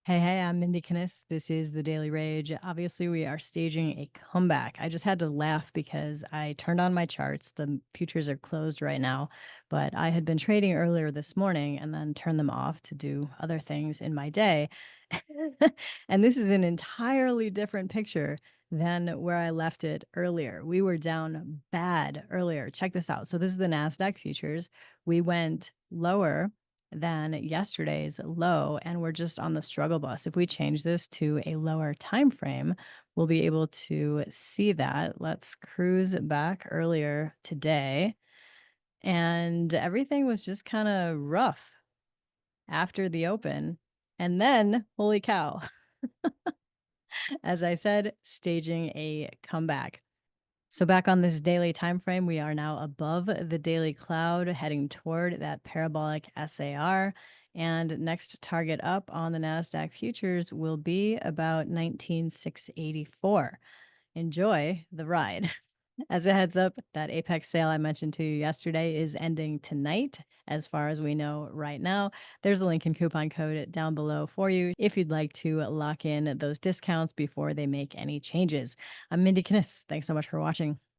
Hey, I'm Mindy. This is the Daily Rage. Obviously, we are staging a comeback. I just had to laugh because I turned on my charts. The futures are closed right now, but I had been trading earlier this morning and then turned them off to do other things in my day. And this is an entirely different picture than where I left it earlier. We were down bad earlier. Check this out. So, this is the NASDAQ futures. We went lower than yesterday's low, and we're just on the struggle bus. If we change this to a lower time frame, we'll be able to see that. Let's cruise back earlier today, and everything was just kind of rough after the open. And then, holy cow, as I said, staging a comeback. So back on this daily time frame, we are now above the daily cloud, heading toward that parabolic SAR. And next target up on the NASDAQ futures will be about 19,684. Enjoy the ride. As a heads up, that Apex sale I mentioned to you yesterday is ending tonight, as far as we know right now. There's a link and coupon code down below for you if you'd like to lock in those discounts before they make any changes. I'm Mindy Kniss. Thanks so much for watching.